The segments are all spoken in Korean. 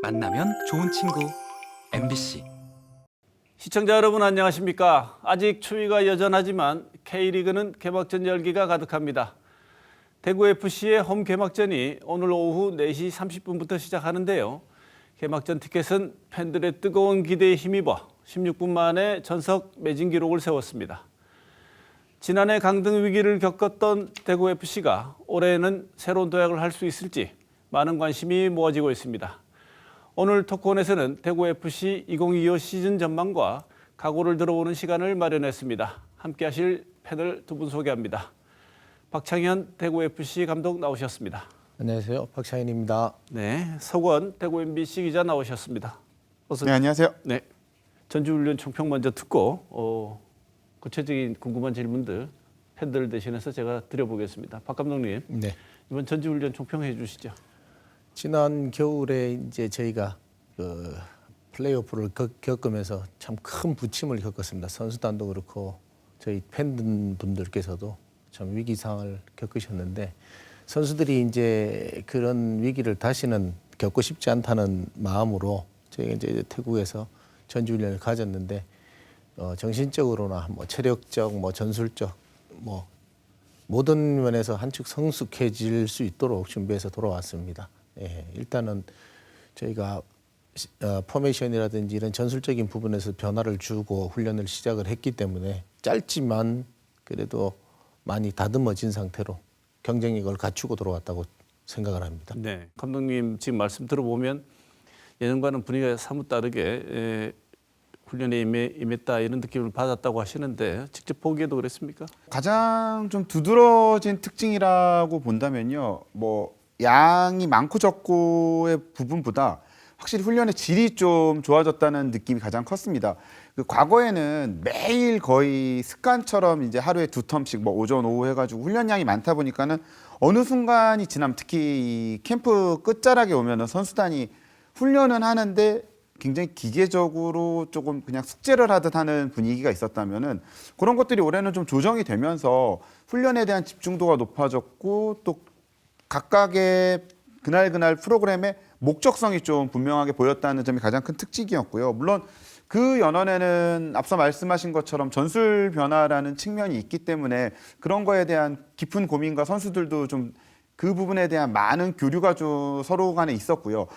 만나면 좋은 친구 MBC. 시청자 여러분 안녕하십니까? 아직 추위가 여전하지만 K리그는 개막전 열기가 가득합니다. 대구FC의 홈 개막전이 오늘 오후 4시 30분부터 시작하는데요. 개막전 티켓은 팬들의 뜨거운 기대에 힘입어 16분 만에 전석 매진 기록을 세웠습니다. 지난해 강등 위기를 겪었던 대구FC가 올해는 새로운 도약을 할 수 있을지 많은 관심이 모아지고 있습니다. 오늘 토크온에서는 대구FC 2025 시즌 전망과 각오를 들어보는 시간을 마련했습니다. 함께 하실 패널 두 분 소개합니다. 박창현 대구FC 감독 나오셨습니다. 안녕하세요. 박창현입니다. 네, 서건 대구 MBC 기자 나오셨습니다. 네, 안녕하세요. 네, 전주훈련 총평 먼저 듣고 구체적인 궁금한 질문들 팬들 대신해서 제가 드려보겠습니다. 박 감독님, 네. 이번 전주훈련 총평해 주시죠. 지난 겨울에 이제 저희가 플레이오프를 겪으면서 참 큰 부침을 겪었습니다. 선수단도 그렇고 저희 팬분들께서도 참 위기 상황을 겪으셨는데 선수들이 이제 그런 위기를 다시는 겪고 싶지 않다는 마음으로 저희가 이제 태국에서 전주훈련을 가졌는데 정신적으로나 뭐 체력적, 뭐 전술적, 뭐 모든 면에서 한축 성숙해질 수 있도록 준비해서 돌아왔습니다. 예, 일단은 저희가 포메이션이라든지 이런 전술적인 부분에서 변화를 주고 훈련을 시작을 했기 때문에 짧지만 그래도 많이 다듬어진 상태로 경쟁력을 갖추고 들어왔다고 생각을 합니다. 네, 감독님 지금 말씀 들어보면 예전과는 분위기가 사뭇 다르게 훈련에 임했다 이런 느낌을 받았다고 하시는데 직접 보기에도 그랬습니까? 가장 좀 두드러진 특징이라고 본다면요. 뭐 양이 많고 적고의 부분보다 확실히 훈련의 질이 좀 좋아졌다는 느낌이 가장 컸습니다. 그 과거에는 매일 거의 습관처럼 이제 하루에 2텀씩 뭐 오전 오후 해가지고 훈련량이 많다 보니까는 어느 순간이 지나면 특히 이 캠프 끝자락에 오면은 선수단이 훈련은 하는데 굉장히 기계적으로 조금 그냥 숙제를 하듯 하는 분위기가 있었다면은 그런 것들이 올해는 좀 조정이 되면서 훈련에 대한 집중도가 높아졌고 또 각각의 그날 프로그램의 목적성이 좀 분명하게 보였다는 점이 가장 큰 특징이었고요. 물론 그 연원에는 앞서 말씀하신 것처럼 전술 변화라는 측면이 있기 때문에 그런 거에 대한 깊은 고민과 선수들도 좀 그 부분에 대한 많은 교류가 좀 서로 간에 있었고요.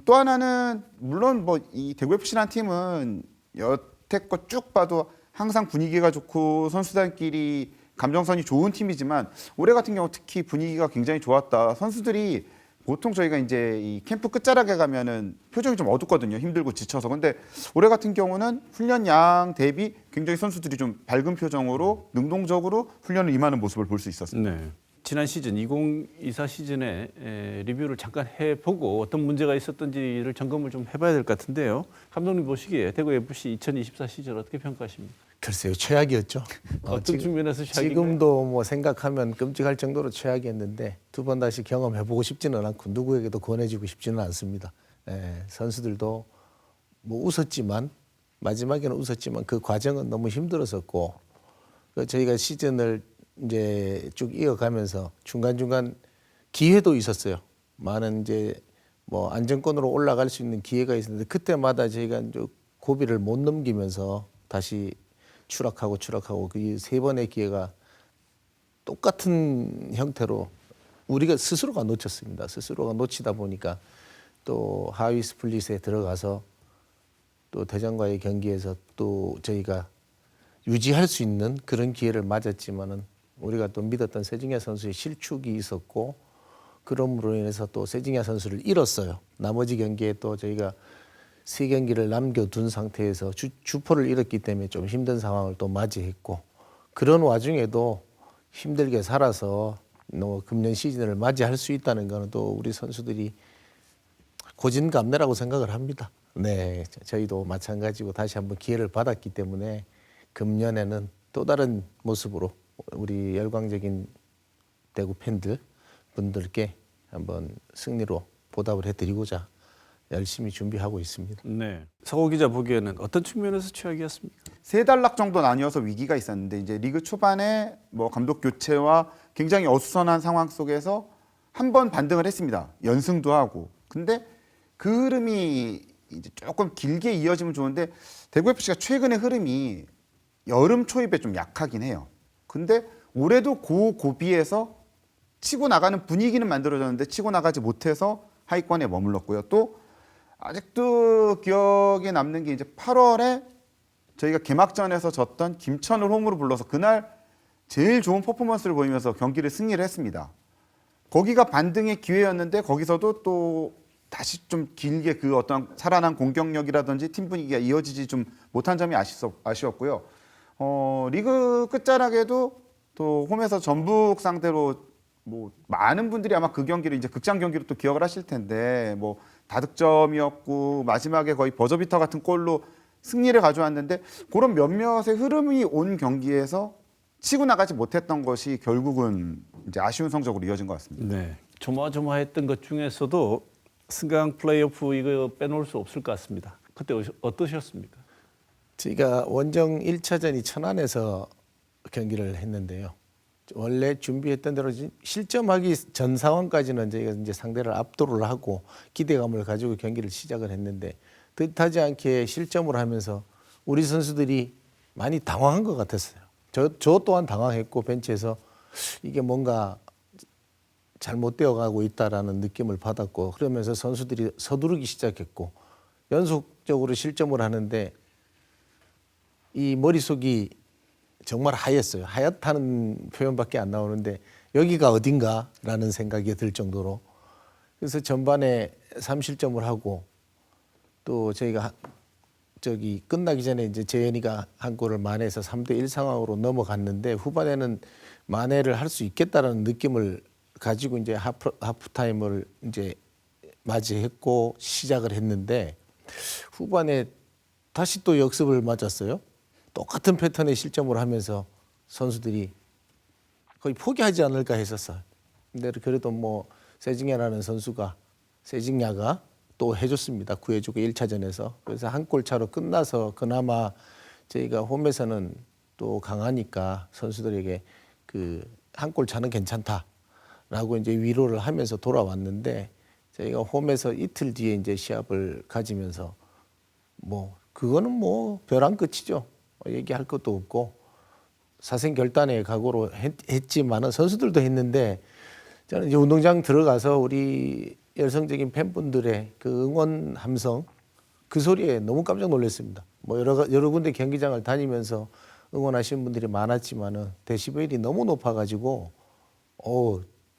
또 하나는 물론 뭐 이 대구FC라는 팀은 여태껏 쭉 봐도 항상 분위기가 좋고 선수단끼리 감정선이 좋은 팀이지만 올해 같은 경우 특히 분위기가 굉장히 좋았다. 선수들이 보통 저희가 이제 이 캠프 끝자락에 가면은 표정이 좀 어둡거든요. 힘들고 지쳐서. 근데 올해 같은 경우는 훈련량 대비 굉장히 선수들이 좀 밝은 표정으로 능동적으로 훈련을 임하는 모습을 볼 수 있었습니다. 네. 지난 시즌 2024 시즌에 리뷰를 잠깐 해보고 어떤 문제가 있었던지를 점검을 좀 해봐야 될 것 같은데요. 감독님 보시기에 대구FC 2024 시즌 어떻게 평가하십니까? 글쎄요, 최악이었죠. 어떤 측면에서 최악인가요? 지금도 뭐 생각하면 끔찍할 정도로 최악이었는데 두 번 다시 경험해보고 싶지는 않고 누구에게도 권해주고 싶지는 않습니다. 예, 선수들도 뭐 웃었지만 마지막에는 웃었지만 그 과정은 너무 힘들었었고 저희가 시즌을 이제 쭉 이어가면서 중간중간 기회도 있었어요. 많은 이제 뭐 안정권으로 올라갈 수 있는 기회가 있었는데 그때마다 저희가 이제 고비를 못 넘기면서 다시 추락하고 그 세 번의 기회가 똑같은 형태로 우리가 스스로가 놓쳤습니다. 스스로가 놓치다 보니까 또 하위 스플릿에 들어가서 또 대전과의 경기에서 또 저희가 유지할 수 있는 그런 기회를 맞았지만은 우리가 또 믿었던 세징야 선수의 실축이 있었고 그럼으로 인해서 또 세징야 선수를 잃었어요. 나머지 경기에 또 저희가 3경기를 남겨둔 상태에서 주포를 잃었기 때문에 좀 힘든 상황을 또 맞이했고 그런 와중에도 힘들게 살아서 금년 시즌을 맞이할 수 있다는 것은 또 우리 선수들이 고진감래라고 생각을 합니다. 네, 저희도 마찬가지고 다시 한번 기회를 받았기 때문에 금년에는 또 다른 모습으로 우리 열광적인 대구 팬들 분들께 한번 승리로 보답을 해드리고자 열심히 준비하고 있습니다. 네. 서고 기자 보기에는 어떤 측면에서 최악이었습니까? 3단락 정도 나뉘어서 위기가 있었는데 이제 리그 초반에 뭐 감독 교체와 굉장히 어수선한 상황 속에서 한 번 반등을 했습니다. 연승도 하고. 근데 그 흐름이 이제 조금 길게 이어지면 좋은데 대구 FC가 최근의 흐름이 여름 초입에 좀 약하긴 해요. 근데 올해도 고비에서 치고 나가는 분위기는 만들어졌는데 치고 나가지 못해서 하위권에 머물렀고요. 또 아직도 기억에 남는 게 이제 8월에 저희가 개막전에서 졌던 김천을 홈으로 불러서 그날 제일 좋은 퍼포먼스를 보이면서 경기를 승리를 했습니다. 거기가 반등의 기회였는데 거기서도 또 다시 좀 길게 그 어떤 살아난 공격력이라든지 팀 분위기가 이어지지 좀 못한 점이 아쉬웠고요. 리그 끝자락에도 또 홈에서 전북 상대로 뭐 많은 분들이 아마 그 경기를 이제 극장 경기로 또 기억을 하실 텐데 뭐 다득점이었고 마지막에 거의 버저비터 같은 골로 승리를 가져왔는데 그런 몇몇의 흐름이 온 경기에서 치고 나가지 못했던 것이 결국은 이제 아쉬운 성적으로 이어진 것 같습니다. 네. 조마조마했던 것 중에서도 승강 플레이오프 이거 빼놓을 수 없을 것 같습니다. 그때 어떠셨습니까? 저희가 원정 1차전이 천안에서 경기를 했는데요. 원래 준비했던 대로 실점하기 전 상황까지는 저희가 이제 상대를 압도를 하고 기대감을 가지고 경기를 시작을 했는데 뜻하지 않게 실점을 하면서 우리 선수들이 많이 당황한 것 같았어요. 저 또한 당황했고 벤치에서 이게 뭔가 잘못되어 가고 있다라는 느낌을 받았고 그러면서 선수들이 서두르기 시작했고 연속적으로 실점을 하는데 이 머릿속이 정말 하였어요. 하얗다는 표현밖에 안 나오는데 여기가 어딘가라는 생각이 들 정도로 그래서 전반에 3실점을 하고 또 저희가 저기 끝나기 전에 이제 재현이가 한 골을 만회해서 3대1 상황으로 넘어갔는데 후반에는 만회를 할 수 있겠다라는 느낌을 가지고 이제 하프타임을 이제 맞이했고 시작을 했는데 후반에 다시 또 역습을 맞았어요. 똑같은 패턴의 실점을 하면서 선수들이 거의 포기하지 않을까 했었어요. 근데 그래도 뭐 세징야라는 선수가 세징야가 또 해줬습니다. 구해주고 1차전에서. 그래서 한 골 차로 끝나서 그나마 저희가 홈에서는 또 강하니까 선수들에게 그 한 골 차는 괜찮다라고 이제 위로를 하면서 돌아왔는데 저희가 홈에서 이틀 뒤에 이제 시합을 가지면서 뭐 그거는 뭐 벼랑 끝이죠. 얘기할 것도 없고 사생결단의 각오로 했지만은 선수들도 했는데 저는 이제 운동장 들어가서 우리 열성적인 팬분들의 그 응원 함성 그 소리에 너무 깜짝 놀랐습니다. 뭐 여러 군데 경기장을 다니면서 응원하시는 분들이 많았지만은 데시벨이 너무 높아가지고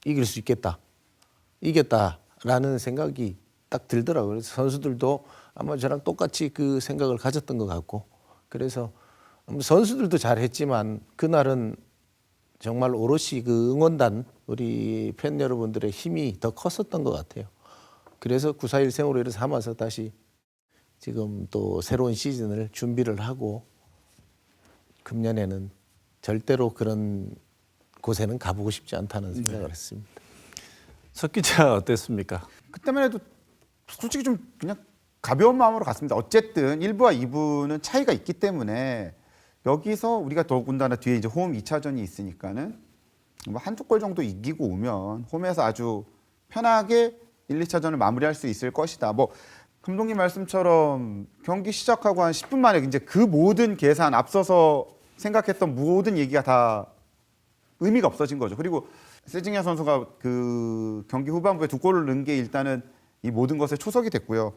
이길 수 있겠다, 이겼다라는 생각이 딱 들더라고요. 그래서 선수들도 아마 저랑 똑같이 그 생각을 가졌던 것 같고 그래서 선수들도 잘했지만 그날은 정말 오롯이 그 응원단 우리 팬 여러분들의 힘이 더 컸었던 것 같아요. 그래서 941 생으로 삼아서 다시 지금 또 새로운 시즌을 준비를 하고 금년에는 절대로 그런 곳에는 가보고 싶지 않다는 생각을 했습니다. 석 기자 어땠습니까? 그때만 해도 솔직히 좀 그냥 가벼운 마음으로 갔습니다. 어쨌든 1부와 2부는 차이가 있기 때문에 여기서 우리가 더군다나 뒤에 이제 홈 2차전이 있으니까는 뭐 한두 골 정도 이기고 오면 홈에서 아주 편하게 1, 2차전을 마무리할 수 있을 것이다. 뭐 감독님 말씀처럼 경기 시작하고 한 10분 만에 이제 그 모든 계산 앞서서 생각했던 모든 얘기가 다 의미가 없어진 거죠. 그리고 세징야 선수가 그 경기 후반부에 2골을 넣은 게 일단은 이 모든 것에 초석이 됐고요.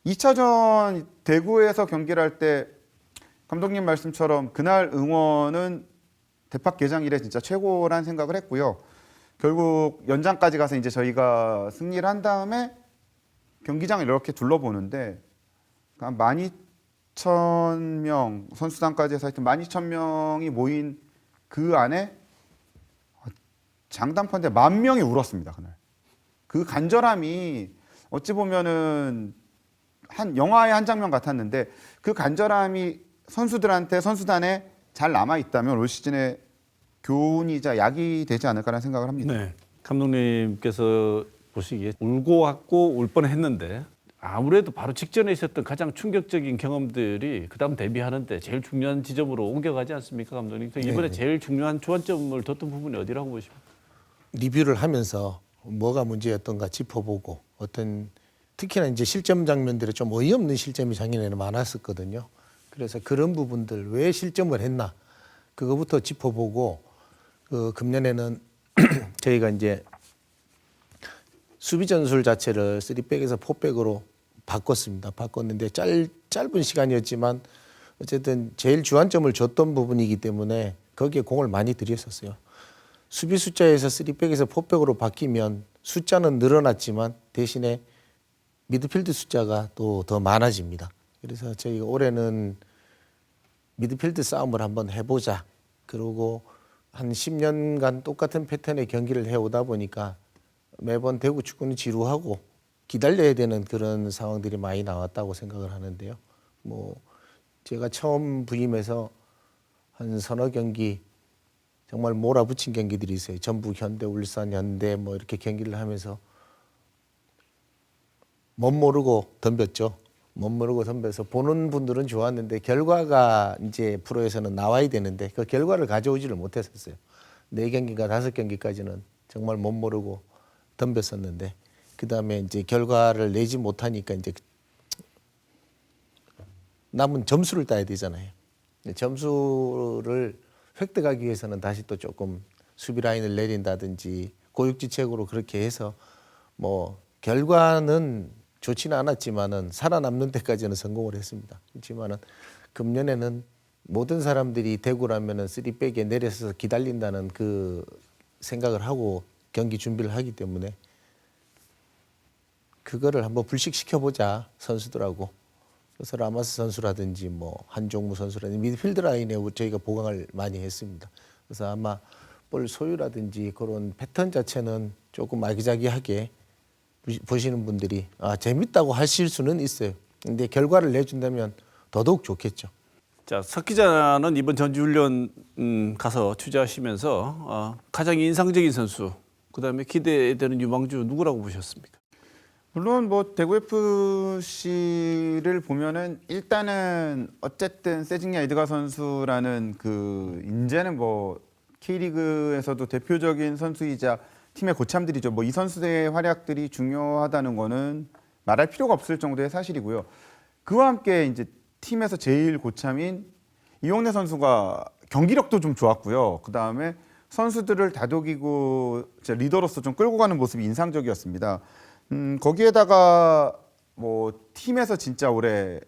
2차전 대구에서 경기를 할 때 감독님 말씀처럼 그날 응원은 대팍 개장 이래 진짜 최고란 생각을 했고요. 결국 연장까지 가서 이제 저희가 승리를 한 다음에 경기장을 이렇게 둘러보는데 한 12,000명 선수단까지 해서 하여튼 12,000명이 모인 그 안에 장담컨대 10,000명이 울었습니다. 그날. 그 간절함이 어찌 보면은 한 영화의 한 장면 같았는데 그 간절함이 선수들한테 선수단에 잘 남아 있다면 올 시즌에 교훈이자 약이 되지 않을까라는 생각을 합니다. 네. 감독님께서 보시기에 울고 왔고 울 뻔했는데 아무래도 바로 직전에 있었던 가장 충격적인 경험들이 그다음 데뷔하는데 제일 중요한 지점으로 옮겨가지 않습니까, 감독님? 이번에 제일 중요한 주안점을 뒀던 부분이 어디라고 보십니까? 리뷰를 하면서 뭐가 문제였던가 짚어보고 어떤 특히나 이제 실점 장면들이 좀 어이없는 실점이 작년에는 많았었거든요. 그래서 그런 부분들 왜 실점을 했나 그거부터 짚어보고 금년에는 저희가 이제 수비 전술 자체를 3백에서 4백으로 바꿨습니다. 바꿨는데 짧은 시간이었지만 어쨌든 제일 주안점을 줬던 부분이기 때문에 거기에 공을 많이 들였었어요. 수비 숫자에서 3백에서 4백으로 바뀌면 숫자는 늘어났지만 대신에 미드필드 숫자가 또 더 많아집니다. 그래서 저희가 올해는 미드필드 싸움을 한번 해보자. 그러고 한 10년간 똑같은 패턴의 경기를 해오다 보니까 매번 대구 축구는 지루하고 기다려야 되는 그런 상황들이 많이 나왔다고 생각을 하는데요. 뭐 제가 처음 부임해서 한 서너 경기 정말 몰아붙인 경기들이 있어요. 전북, 현대, 울산, 현대 뭐 이렇게 경기를 하면서 멋 모르고 덤볐죠. 멋 모르고 덤벼서 보는 분들은 좋았는데 결과가 이제 프로에서는 나와야 되는데 그 결과를 가져오지를 못했었어요. 4경기인가 5경기까지는 정말 멋 모르고 덤볐었는데 그다음에 이제 결과를 내지 못하니까 이제 남은 점수를 따야 되잖아요. 점수를 획득하기 위해서는 다시 또 조금 수비 라인을 내린다든지 고육지책으로 그렇게 해서 뭐 결과는 좋지는 않았지만은 살아남는 데까지는 성공을 했습니다. 그렇지만은 금년에는 모든 사람들이 대구라면은 3백에 내려서 기다린다는 그 생각을 하고 경기 준비를 하기 때문에 그거를 한번 불식시켜 보자 선수들하고. 그래서 라마스 선수라든지 뭐 한종무 선수라든지 미드필드 라인에 저희가 보강을 많이 했습니다. 그래서 아마 볼 소유라든지 그런 패턴 자체는 조금 아기자기하게 보시는 분들이 재밌다고 하실 수는 있어요. 근데 결과를 내준다면 더더욱 좋겠죠. 자, 석 기자는 이번 전지훈련 가서 취재하시면서 가장 인상적인 선수, 그다음에 기대되는 유망주 누구라고 보셨습니까? 물론 뭐 대구 FC를 보면은 일단은 어쨌든 세징야 이드가 선수라는 그 이제는 뭐 K리그에서도 대표적인 선수이자 팀의 고참들이죠. 뭐 이 선수의 활약들이 중요하다는 거는 말할 필요가 없을 정도의 사실이고요. 그와 함께 이제 팀에서 제일 고참인 이용래 선수가 경기력도 좀 좋았고요. 그 다음에 선수들을 다독이고 리더로서 좀 끌고 가는 모습이 인상적이었습니다. 거기에다가 뭐 팀에서 진짜 올해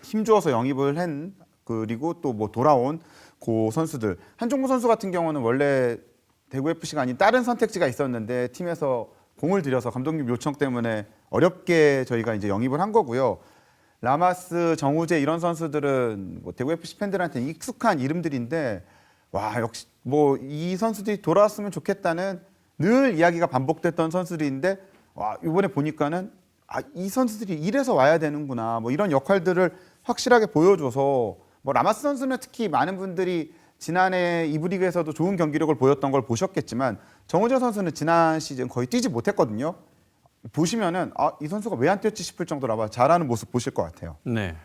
힘주어서 영입을 한 그리고 또 뭐 돌아온 그 선수들 한종무 선수 같은 경우는 원래 대구 FC가 아닌 다른 선택지가 있었는데 팀에서 공을 들여서 감독님 요청 때문에 어렵게 저희가 이제 영입을 한 거고요. 라마스, 정우재 이런 선수들은 뭐 대구 FC 팬들한테 익숙한 이름들인데 와 역시 뭐 이 선수들이 돌아왔으면 좋겠다는 늘 이야기가 반복됐던 선수들인데 와 이번에 보니까는 이 선수들이 이래서 와야 되는구나 뭐 이런 역할들을 확실하게 보여줘서 뭐 라마스 선수는 특히 많은 분들이 지난해 2부 리그에서도 좋은 경기력을 보였던 걸 보셨겠지만 정우재 선수는 지난 시즌 거의 뛰지 못했거든요. 보시면은 이 선수가 왜 안 뛰었지 싶을 정도로 아마 잘하는 모습 보실 것 같아요. 네.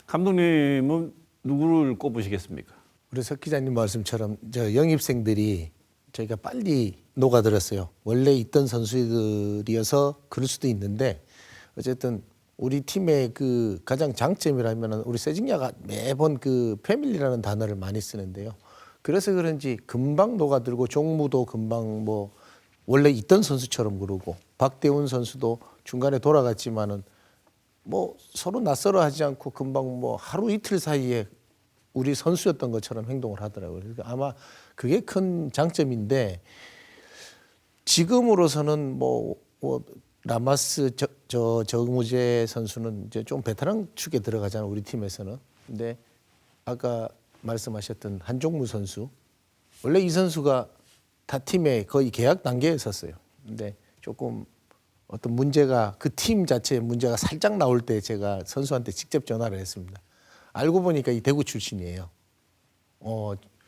감독님은 누구를 꼽으시겠습니까? 우리 석 기자님 말씀처럼 저 영입생들이 저희가 빨리 녹아들었어요. 원래 있던 선수들이어서 그럴 수도 있는데 어쨌든 우리 팀의 그 가장 장점이라면은 우리 세징야가 매번 그 패밀리라는 단어를 많이 쓰는데요. 그래서 그런지 금방 녹아들고 종무도 금방 뭐 원래 있던 선수처럼 그러고 박대훈 선수도 중간에 돌아갔지만은 뭐 서로 낯설어 하지 않고 금방 뭐 하루 이틀 사이에 우리 선수였던 것처럼 행동을 하더라고요. 그러니까 아마 그게 큰 장점인데 지금으로서는 뭐 라마스 정우재 선수는 이제 좀 베테랑 축에 들어가잖아요. 우리 팀에서는. 근데 아까 말씀하셨던 한종무 선수 원래 이 선수가 타 팀에 거의 계약 단계에 있었어요. 근데 조금 어떤 문제가 그 팀 자체의 문제가 살짝 나올 때 제가 선수한테 직접 전화를 했습니다. 알고 보니까 이 대구 출신이에요.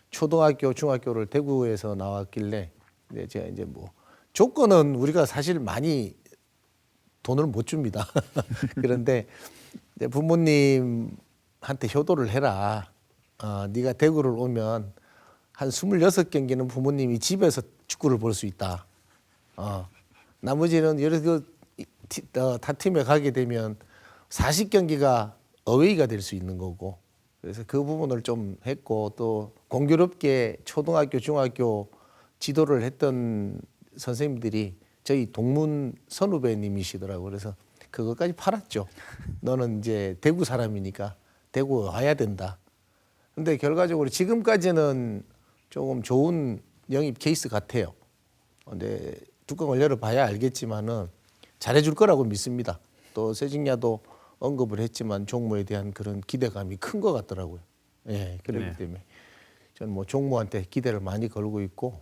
초등학교, 중학교를 대구에서 나왔길래 제가 이제 뭐 조건은 우리가 사실 많이 돈을 못 줍니다. 그런데 이제 부모님한테 효도를 해라. 네가 대구를 오면 한 26경기는 부모님이 집에서 축구를 볼 수 있다. 나머지는 타팀에 가게 되면 40경기가 어웨이가 될 수 있는 거고 그래서 그 부분을 좀 했고 또 공교롭게 초등학교, 중학교 지도를 했던 선생님들이 저희 동문 선후배님이시더라고요. 그래서 그것까지 팔았죠. 너는 이제 대구 사람이니까 대구 와야 된다. 근데 결과적으로 지금까지는 조금 좋은 영입 케이스 같아요. 근데 뚜껑을 열어봐야 알겠지만은 잘해줄 거라고 믿습니다. 또 세징야도 언급을 했지만 종무에 대한 그런 기대감이 큰 것 같더라고요. 예, 그렇기 네. 때문에 저는 뭐 종무한테 기대를 많이 걸고 있고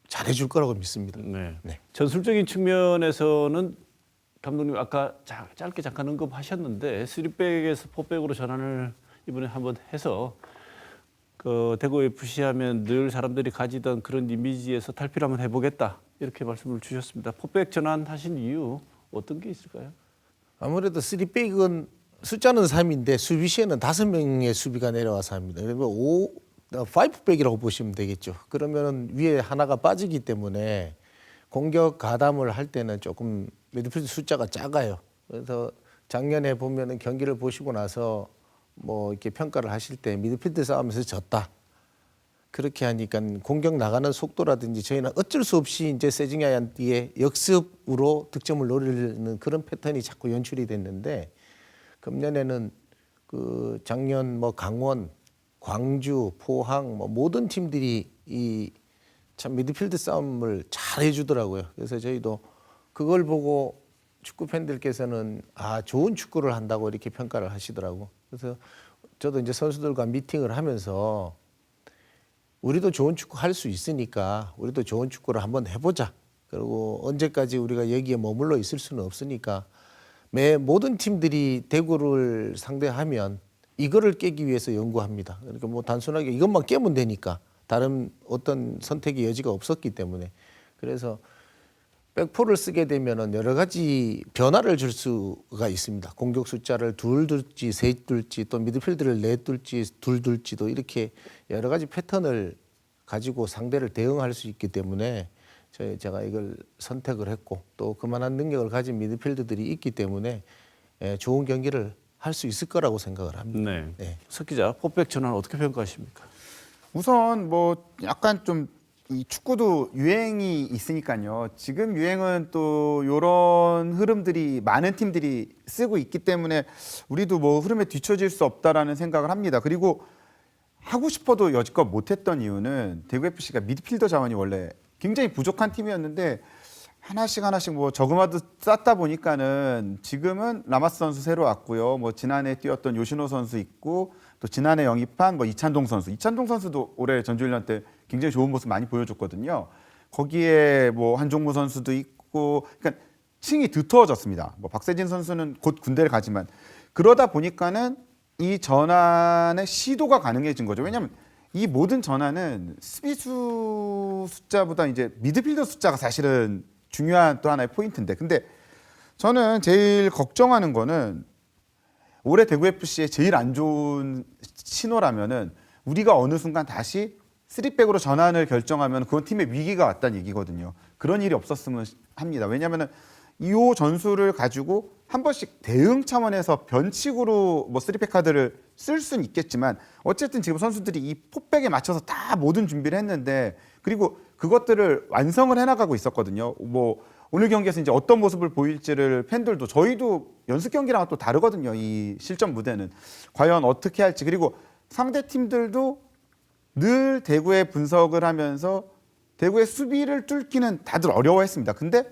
잘해줄 거라고 믿습니다. 네. 네. 전술적인 측면에서는 감독님 아까 짧게 잠깐 언급하셨는데 3백에서 4백으로 전환을 이번에 한번 해서 그 대구 FC 하면 늘 사람들이 가지던 그런 이미지에서 탈피를 한번 해보겠다 이렇게 말씀을 주셨습니다. 4백 전환하신 이유 어떤 게 있을까요? 아무래도 3백은 숫자는 3인데 수비 시에는 5명의 수비가 내려와서 합니다. 그리고 5백이라고 보시면 되겠죠. 그러면 위에 하나가 빠지기 때문에 공격 가담을 할 때는 조금 미드필드 숫자가 작아요. 그래서 작년에 보면은 경기를 보시고 나서 뭐 이렇게 평가를 하실 때 미드필드 싸움에서 졌다. 그렇게 하니까 공격 나가는 속도라든지 저희는 어쩔 수 없이 이제 세징야한테 역습으로 득점을 노리는 그런 패턴이 자꾸 연출이 됐는데 금년에는 그 작년 뭐 강원, 광주, 포항 뭐 모든 팀들이 이 참 미드필드 싸움을 잘 해주더라고요. 그래서 저희도 그걸 보고 축구 팬들께서는 아 좋은 축구를 한다고 이렇게 평가를 하시더라고. 그래서 저도 이제 선수들과 미팅을 하면서 우리도 좋은 축구 할 수 있으니까 우리도 좋은 축구를 한번 해보자. 그리고 언제까지 우리가 여기에 머물러 있을 수는 없으니까 모든 팀들이 대구를 상대하면 이거를 깨기 위해서 연구합니다. 그러니까 뭐 단순하게 이것만 깨면 되니까 다른 어떤 선택의 여지가 없었기 때문에 그래서 백포를 쓰게 되면은 여러 가지 변화를 줄 수가 있습니다. 공격 숫자를 2 둘지 3 둘지 또 미드필드를 4 둘지 2 둘지도 이렇게 여러 가지 패턴을 가지고 상대를 대응할 수 있기 때문에 제가 이걸 선택을 했고 또 그만한 능력을 가진 미드필드들이 있기 때문에 좋은 경기를 할 수 있을 거라고 생각을 합니다. 네. 네. 석 기자, 4백 전환 어떻게 평가하십니까? 우선 뭐 약간 좀 이 축구도 유행이 있으니까요. 지금 유행은 또 이런 흐름들이 많은 팀들이 쓰고 있기 때문에 우리도 뭐 흐름에 뒤처질 수 없다라는 생각을 합니다. 그리고 하고 싶어도 여지껏 못했던 이유는 대구 FC가 미드필더 자원이 원래 굉장히 부족한 팀이었는데 하나씩 뭐 저금하듯 쌓다 보니까는 지금은 라마스 선수 새로 왔고요. 뭐 지난해 뛰었던 요시노 선수 있고 또 지난해 영입한 뭐 이찬동 선수도 올해 전주훈련 때 굉장히 좋은 모습 많이 보여줬거든요. 거기에 뭐 한종무 선수도 있고 그러니까 층이 두터워졌습니다. 뭐 박세진 선수는 곧 군대를 가지만 그러다 보니까는 이 전환의 시도가 가능해진 거죠. 왜냐하면 이 모든 전환은 수비수 숫자보다 이제 미드필더 숫자가 사실은 중요한 또 하나의 포인트인데 근데 저는 제일 걱정하는 거는 올해 대구 FC의 제일 안 좋은 신호라면은 우리가 어느 순간 다시 3백으로 전환을 결정하면 그건 팀의 위기가 왔다는 얘기거든요. 그런 일이 없었으면 합니다. 왜냐하면은 이 전술을 가지고 한 번씩 대응 차원에서 변칙으로 뭐 3백 카드를 쓸 수는 있겠지만 어쨌든 지금 선수들이 이 4백에 맞춰서 다 모든 준비를 했는데 그리고 그것들을 완성을 해나가고 있었거든요. 뭐 오늘 경기에서 이제 어떤 모습을 보일지를 팬들도 저희도 연습 경기랑 또 다르거든요. 이 실전 무대는 과연 어떻게 할지 그리고 상대 팀들도 늘 대구의 분석을 하면서 대구의 수비를 뚫기는 다들 어려워했습니다. 근데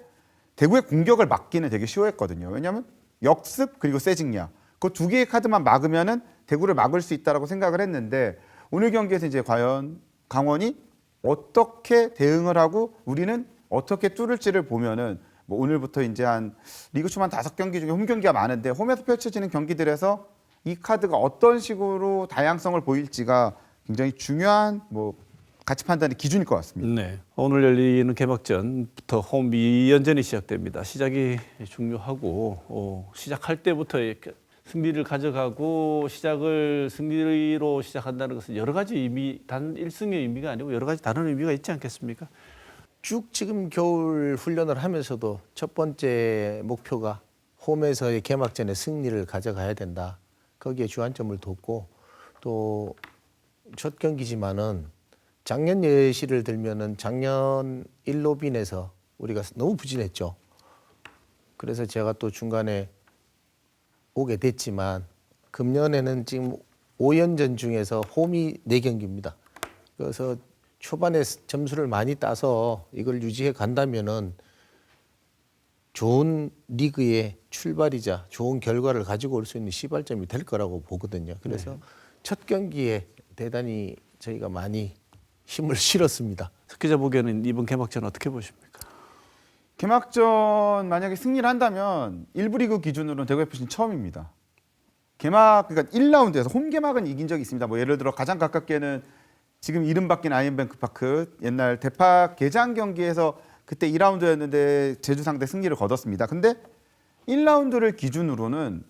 대구의 공격을 막기는 되게 쉬워했거든요. 왜냐하면 역습 그리고 세징야 그 2개의 카드만 막으면은 대구를 막을 수 있다라고 생각을 했는데 오늘 경기에서 이제 과연 강원이 어떻게 대응을 하고 우리는 어떻게 뚫을지를 보면은 뭐 오늘부터 이제 한 리그 초반 5경기 중에 홈 경기가 많은데 홈에서 펼쳐지는 경기들에서 이 카드가 어떤 식으로 다양성을 보일지가 굉장히 중요한 뭐 가치 판단의 기준일 것 같습니다. 네. 오늘 열리는 개막전부터 홈 2연전이 시작됩니다. 시작이 중요하고 시작할 때부터 이렇게 승리를 가져가고 시작을 승리로 시작한다는 것은 여러 가지 의미, 단 1승의 의미가 아니고 여러 가지 다른 의미가 있지 않겠습니까? 쭉 지금 겨울 훈련을 하면서도 첫 번째 목표가 홈에서의 개막전의 승리를 가져가야 된다. 거기에 주안점을 뒀고 또 첫 경기지만은 작년 예시를 들면은 작년 일로빈에서 우리가 너무 부진했죠. 그래서 제가 또 중간에 오게 됐지만 금년에는 지금 5연전 중에서 홈이 4경기입니다. 그래서 초반에 점수를 많이 따서 이걸 유지해 간다면은 좋은 리그의 출발이자 좋은 결과를 가지고 올 수 있는 시발점이 될 거라고 보거든요. 그래서 첫 경기에 대단히 저희가 많이 힘을 실었습니다. 석 기자 보기에는 이번 개막전 어떻게 보십니까? 개막전 만약에 승리를 한다면 1부 리그 기준으로는 대구 FC는 처음입니다. 그러니까 1라운드에서 홈 개막은 이긴 적이 있습니다. 뭐 예를 들어 가장 가깝게는 지금 이름 바뀐 아이언뱅크 파크 옛날 대파 개장 경기에서 그때 2라운드였는데 제주 상대 승리를 거뒀습니다. 근데 1라운드를 기준으로는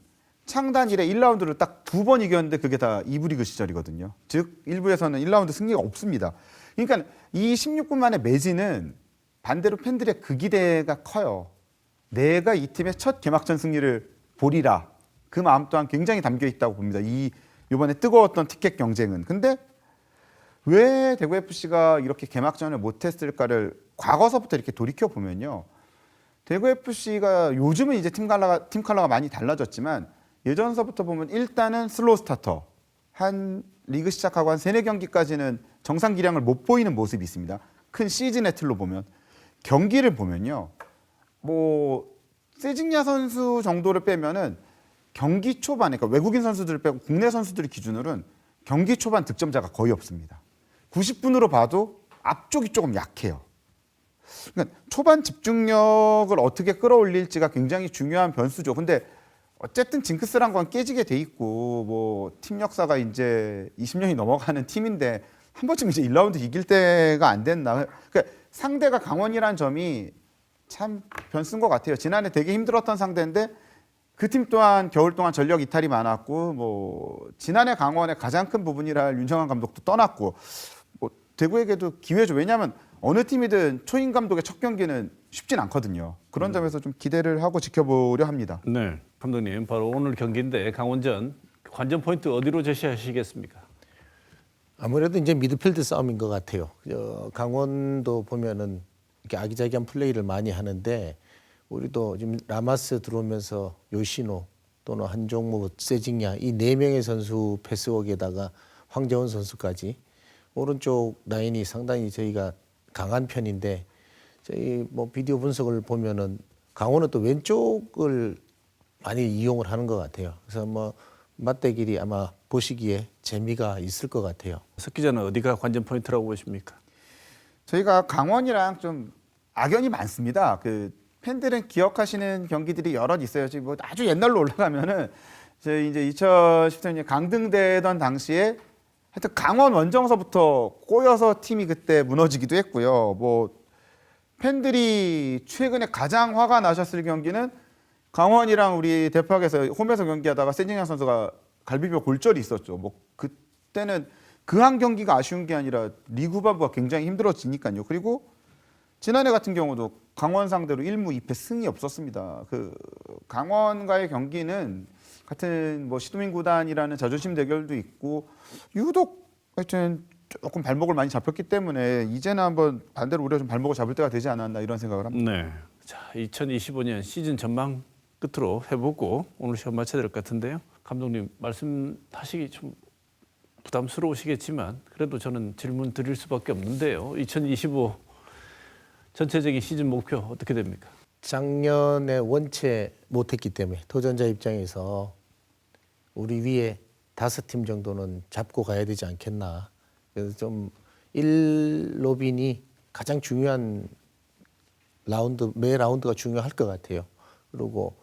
창단 이래 1라운드를 딱 2번 이겼는데 그게 다 2부 리그 시절이거든요. 즉 1부에서는 1라운드 승리가 없습니다. 그러니까 이 16분 만의 매진은 반대로 팬들의 그 기대가 커요. 내가 이 팀의 첫 개막전 승리를 보리라. 그 마음 또한 굉장히 담겨 있다고 봅니다. 이번에 뜨거웠던 티켓 경쟁은. 근데 왜 대구 FC가 이렇게 개막전을 못했을까를 과거서부터 이렇게 돌이켜 보면요. 대구 FC가 요즘은 이제 팀 컬러가 많이 달라졌지만 예전서부터 보면 일단은 슬로우 스타터. 한 리그 시작하고 한 3-4경기까지는 정상 기량을 못 보이는 모습이 있습니다. 큰 시즌의 틀로 보면. 경기를 보면요. 뭐 세징야 선수 정도를 빼면은 경기 초반에 그러니까 외국인 선수들을 빼고 국내 선수들 기준으로는 경기 초반 득점자가 거의 없습니다. 90분으로 봐도 앞쪽이 조금 약해요. 그러니까 초반 집중력을 어떻게 끌어올릴지가 굉장히 중요한 변수죠. 근데 어쨌든 징크스란 건 깨지게 돼 있고 뭐 팀 역사가 이제 20년이 넘어가는 팀인데 한 번쯤 이제 1라운드 이길 때가 안 됐나. 그러니까 상대가 강원이라는 점이 참 변수인 것 같아요. 지난해 되게 힘들었던 상대인데 그 팀 또한 겨울 동안 전력 이탈이 많았고 뭐 지난해 강원의 가장 큰 부분이라 할 윤정환 감독도 떠났고 뭐 대구에게도 기회죠. 왜냐하면 어느 팀이든 초임 감독의 첫 경기는 쉽진 않거든요. 그런 점에서 좀 기대를 하고 지켜보려 합니다. 네, 감독님 바로 오늘 경기인데 강원전 관전 포인트 어디로 제시하시겠습니까? 아무래도 이제 미드필드 싸움인 것 같아요. 강원도 보면은 이렇게 아기자기한 플레이를 많이 하는데 우리도 지금 라마스 들어오면서 요시노 또는 한종무, 세징야 이 4명의 선수 패스웍에다가 황재원 선수까지 오른쪽 라인이 상당히 저희가 강한 편인데 저희 뭐 비디오 분석을 보면은 강원은 또 왼쪽을 많이 이용을 하는 것 같아요. 그래서 뭐 맞대결이 아마 보시기에 재미가 있을 것 같아요. 석 기자는 어디가 관전 포인트라고 보십니까? 저희가 강원이랑 좀 악연이 많습니다. 그 팬들은 기억하시는 경기들이 여럿 있어요. 지금 뭐 아주 옛날로 올라가면은 저희 이제 2014년 강등되던 당시에 하여튼 강원 원정서부터 꼬여서 팀이 그때 무너지기도 했고요. 뭐 팬들이 최근에 가장 화가 나셨을 경기는 강원이랑 우리 대팍에서 홈에서 경기하다가 세징야 선수가 갈비뼈 골절이 있었죠. 뭐 그때는 그 한 경기가 아쉬운 게 아니라 리그 후반부가 굉장히 힘들어지니까요. 그리고 지난해 같은 경우도 강원 상대로 1무 2패 승이 없었습니다. 그 강원과의 경기는 같은 뭐 시도민 구단이라는 자존심 대결도 있고 유독 하여튼 조금 발목을 많이 잡혔기 때문에 이제는 한번 반대로 우리가 좀 발목을 잡을 때가 되지 않았나 이런 생각을 합니다. 네. 자, 2025년 시즌 전망 끝으로 해보고 오늘 시간 마쳐야 될 것 같은데요. 감독님 말씀하시기 좀 부담스러우시겠지만 그래도 저는 질문 드릴 수밖에 없는데요. 2025 전체적인 시즌 목표 어떻게 됩니까? 작년에 원체 못했기 때문에 도전자 입장에서 우리 위에 5팀 정도는 잡고 가야 되지 않겠나. 그래서 좀 1로빈이 가장 중요한 라운드, 매 라운드가 중요할 것 같아요. 그리고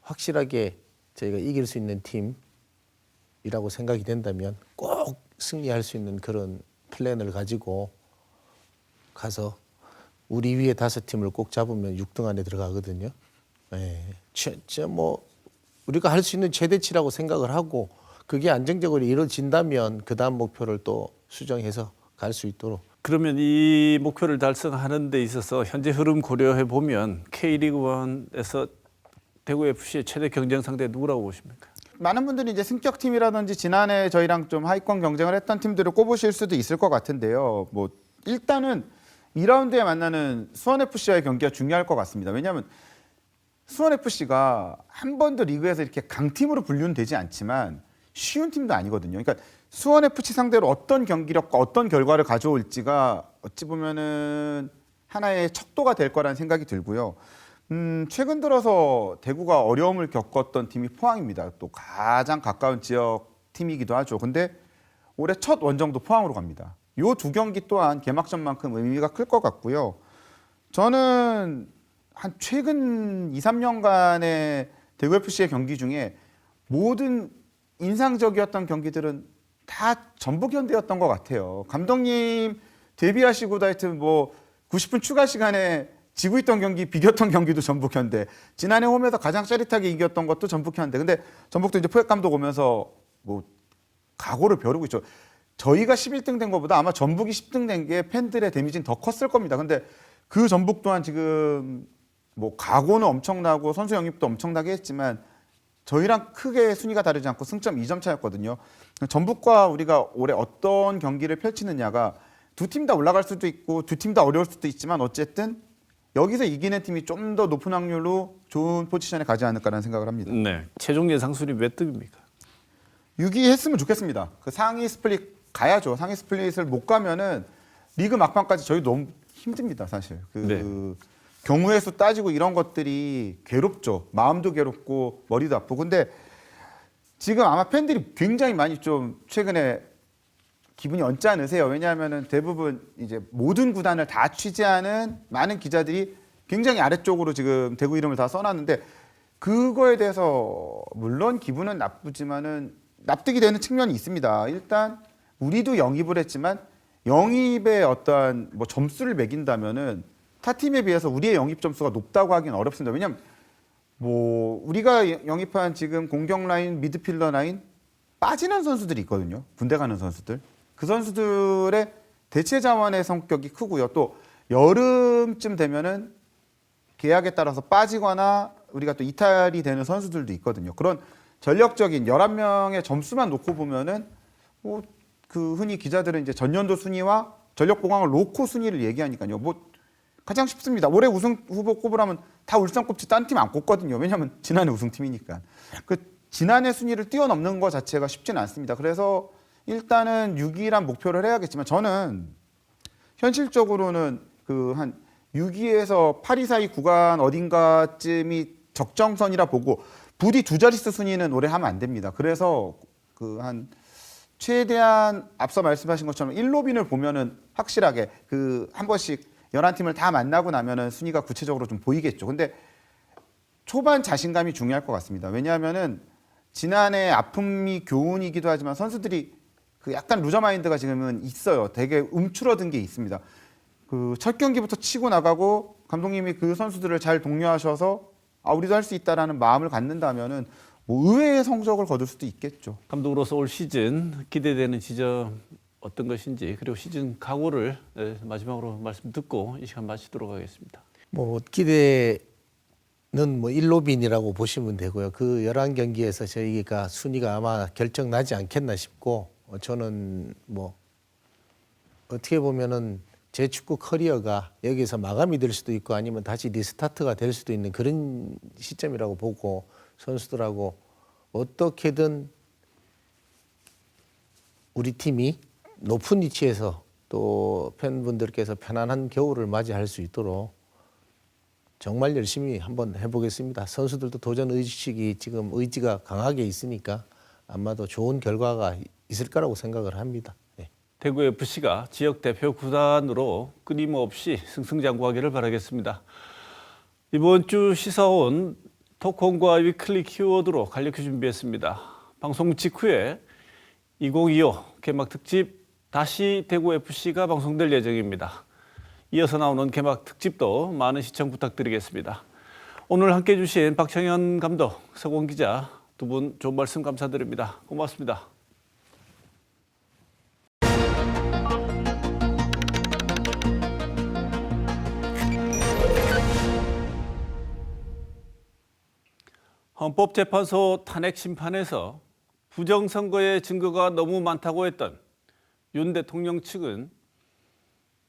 확실하게 저희가 이길 수 있는 팀이라고 생각이 된다면 꼭 승리할 수 있는 그런 플랜을 가지고 가서 우리 위에 5팀을 꼭 잡으면 6등 안에 들어가거든요. 네. 뭐 우리가 할 수 있는 최대치라고 생각을 하고 그게 안정적으로 이루어진다면 그 다음 목표를 또 수정해서 갈 수 있도록 그러면 이 목표를 달성하는 데 있어서 현재 흐름 고려해 보면 K리그1에서 대구 FC의 최대 경쟁 상대 누구라고 보십니까? 많은 분들이 이제 승격팀이라든지 지난해 저희랑 좀 하위권 경쟁을 했던 팀들을 꼽으실 수도 있을 것 같은데요. 뭐 일단은 2라운드에 만나는 수원FC와의 경기가 중요할 것 같습니다. 왜냐하면 수원FC가 한 번도 리그에서 이렇게 강팀으로 분류는 되지 않지만 쉬운 팀도 아니거든요. 그러니까 수원FC 상대로 어떤 경기력과 어떤 결과를 가져올지가 어찌 보면은 하나의 척도가 될 거라는 생각이 들고요. 최근 들어서 대구가 어려움을 겪었던 팀이 포항입니다. 또 가장 가까운 지역 팀이기도 하죠. 근데 올해 첫 원정도 포항으로 갑니다. 요 두 경기 또한 개막전만큼 의미가 클 것 같고요. 저는 한 최근 2, 3년간의 대구 FC의 경기 중에 모든 인상적이었던 경기들은 다 전북 현대였던 것 같아요. 감독님 데뷔하시고도 하여튼 뭐 90분 추가 시간에 지고 있던 경기, 비겼던 경기도 전북 현대. 지난해 홈에서 가장 짜릿하게 이겼던 것도 전북 현대. 근데 전북도 이제 포획 감독 오면서 뭐 각오를 벼르고 있죠. 저희가 11등 된 것보다 아마 전북이 10등 된 게 팬들의 데미지는 더 컸을 겁니다. 근데 그 전북 또한 지금 뭐 각오는 엄청나고 선수 영입도 엄청나게 했지만 저희랑 크게 순위가 다르지 않고 승점 2점 차였거든요. 전북과 우리가 올해 어떤 경기를 펼치느냐가 두 팀 다 올라갈 수도 있고 두 팀 다 어려울 수도 있지만 어쨌든 여기서 이기는 팀이 좀 더 높은 확률로 좋은 포지션에 가지 않을까라는 생각을 합니다. 네. 최종 예상 순위 몇 등입니까? 6위 했으면 좋겠습니다. 그 상위 스플릿 가야죠. 상위 스플릿을 못 가면은 리그 막판까지 저희 너무 힘듭니다, 사실. 경우의 수 따지고 이런 것들이 괴롭죠. 마음도 괴롭고 머리도 아프고. 근데 지금 아마 팬들이 굉장히 많이 좀 최근에 기분이 언짢으세요. 왜냐하면은 대부분 이제 모든 구단을 다 취재하는 많은 기자들이 굉장히 아래쪽으로 지금 대구 이름을 다 써놨는데 그거에 대해서 물론 기분은 나쁘지만은 납득이 되는 측면이 있습니다. 일단 우리도 영입을 했지만 영입의 어떠한 뭐 점수를 매긴다면은 타 팀에 비해서 우리의 영입 점수가 높다고 하기는 어렵습니다. 왜냐하면 뭐 우리가 영입한 지금 공격 라인, 미드필더 라인 빠지는 선수들이 있거든요. 군대 가는 선수들. 그 선수들의 대체 자원의 성격이 크고요. 또 여름쯤 되면은 계약에 따라서 빠지거나 우리가 또 이탈이 되는 선수들도 있거든요. 그런 전력적인 11명의 점수만 놓고 보면은 뭐 그 흔히 기자들은 이제 전년도 순위와 전력 보강을 놓고 순위를 얘기하니까요. 뭐 가장 쉽습니다. 올해 우승 후보 꼽으라면 다 울산 꼽지 딴 팀 안 꼽거든요. 왜냐하면 지난해 우승팀이니까. 그 지난해 순위를 뛰어넘는 것 자체가 쉽지는 않습니다. 그래서 일단은 6위란 목표를 해야겠지만 저는 현실적으로는 그 한 6위에서 8위 사이 구간 어딘가쯤이 적정선이라 보고 부디 두 자릿수 순위는 올해 하면 안 됩니다. 그래서 그 한 최대한 앞서 말씀하신 것처럼 1로빈을 보면은 확실하게 그 한 번씩 11팀을 다 만나고 나면은 순위가 구체적으로 좀 보이겠죠. 근데 초반 자신감이 중요할 것 같습니다. 왜냐하면은 지난해 아픔이 교훈이기도 하지만 선수들이 그 약간 루저 마인드가 지금은 있어요. 되게 움츠러든 게 있습니다. 그 첫 경기부터 치고 나가고 감독님이 그 선수들을 잘 독려하셔서 아 우리도 할 수 있다라는 마음을 갖는다면은 뭐 의외의 성적을 거둘 수도 있겠죠. 감독으로서 올 시즌 기대되는 지점 어떤 것인지 그리고 시즌 각오를 마지막으로 말씀 듣고 이 시간 마치도록 하겠습니다. 뭐 기대는 뭐 1로빈이라고 보시면 되고요. 그 11경기에서 저희가 순위가 아마 결정 나지 않겠나 싶고 저는 뭐 어떻게 보면은 제 축구 커리어가 여기서 마감이 될 수도 있고 아니면 다시 리스타트가 될 수도 있는 그런 시점이라고 보고 선수들하고 어떻게든 우리 팀이 높은 위치에서 또 팬분들께서 편안한 겨울을 맞이할 수 있도록 정말 열심히 한번 해보겠습니다. 선수들도 도전 의식이 지금 의지가 강하게 있으니까 아마도 좋은 결과가 있을 거라고 생각을 합니다. 네. 대구 FC가 지역 대표 구단으로 끊임없이 승승장구하기를 바라겠습니다. 이번 주 시사온 토크홈과 위클리 키워드로 간략히 준비했습니다. 방송 직후에 2025 개막 특집 다시 대구 FC가 방송될 예정입니다. 이어서 나오는 개막 특집도 많은 시청 부탁드리겠습니다. 오늘 함께해 주신 박청현 감독, 서공 기자 두 분 좋은 말씀 감사드립니다. 고맙습니다. 헌법재판소 탄핵 심판에서 부정선거의 증거가 너무 많다고 했던 윤 대통령 측은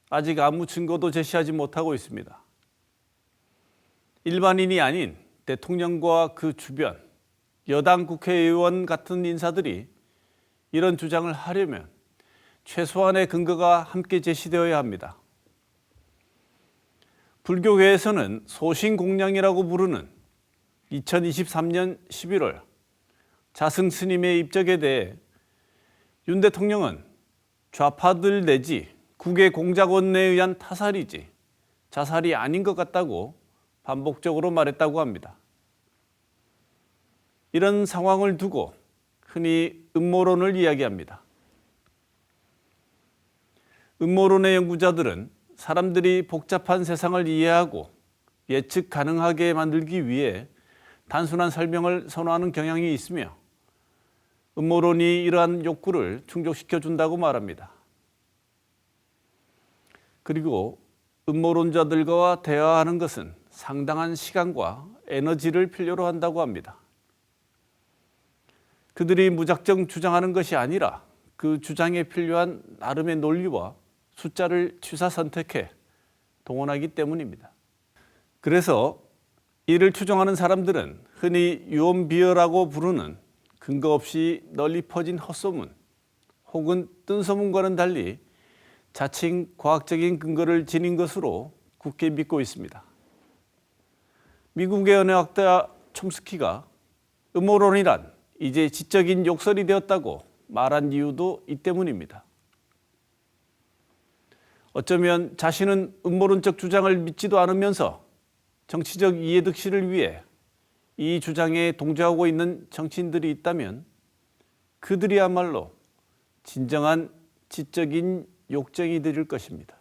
아직 아무 증거도 제시하지 못하고 있습니다. 일반인이 아닌 대통령과 그 주변, 여당 국회의원 같은 인사들이 이런 주장을 하려면 최소한의 근거가 함께 제시되어야 합니다. 불교계에서는 소신공량이라고 부르는 2023년 11월 자승 스님의 입적에 대해 윤 대통령은 좌파들 내지 국외 공작원에 의한 타살이지 자살이 아닌 것 같다고 반복적으로 말했다고 합니다. 이런 상황을 두고 흔히 음모론을 이야기합니다. 음모론의 연구자들은 사람들이 복잡한 세상을 이해하고 예측 가능하게 만들기 위해 단순한 설명을 선호하는 경향이 있으며 음모론이 이러한 욕구를 충족시켜 준다고 말합니다. 그리고 음모론자들과 대화하는 것은 상당한 시간과 에너지를 필요로 한다고 합니다. 그들이 무작정 주장하는 것이 아니라 그 주장에 필요한 나름의 논리와 숫자를 취사 선택해 동원하기 때문입니다. 그래서 이를 추종하는 사람들은 흔히 유언비어라고 부르는 근거 없이 널리 퍼진 헛소문 혹은 뜬소문과는 달리 자칭 과학적인 근거를 지닌 것으로 굳게 믿고 있습니다. 미국의 언어학자 촘스키가 음모론이란 이제 지적인 욕설이 되었다고 말한 이유도 이 때문입니다. 어쩌면 자신은 음모론적 주장을 믿지도 않으면서 정치적 이해득실을 위해 이 주장에 동조하고 있는 정치인들이 있다면 그들이야말로 진정한 지적인 욕쟁이들일 것입니다.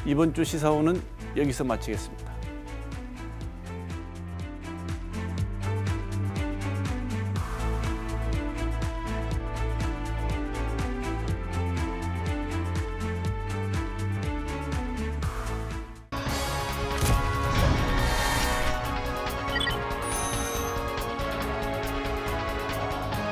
이번 주 시사원은 여기서 마치겠습니다.